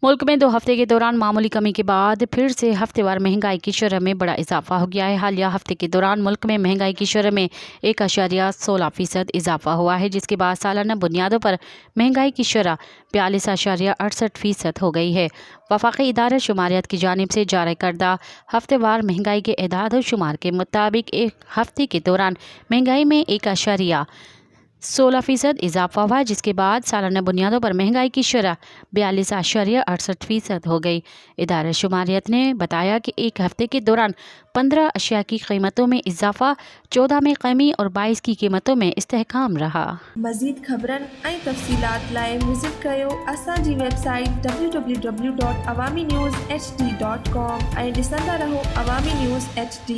मुल्क में 2 हफ्ते के दौरान मामूली कमी के बाद फिर से हफ्तेवार महंगाई की शरह में बड़ा इजाफा हो गया है। हालिया हफ्ते के दौरान मुल्क में महंगाई की शरह में 1.16% इजाफा हुआ है, जिसके बाद सालाना बुनियादों पर महंगाई की शरह 42.68% हो गई है। वफाकी इदारा शुमारियात की जानिब से जारी करदा हफ्तेवार महंगाई के एदाद और शुमार के मुताबिक एक हफ्ते के दौरान महंगाई में 1.16% इजाफा हुआ, जिसके बाद सालाना बुनियादों पर महंगाई की शरह 42.68% हो गई। इदारा शुमारियत ने बताया कि एक हफ्ते के दौरान 15 अशिया की कीमतों में इजाफा, 14 में कमी और 22 की कीमतों में इस्तेहकाम रहा। मज़ीद ख़बरन ऐं तफ़सीलात लाइ विज़िट कयो असांजी वेबसाइट www.awamiNewsHD.com ऐं ॾिसंदा रहो अवामी न्यूज़ HD।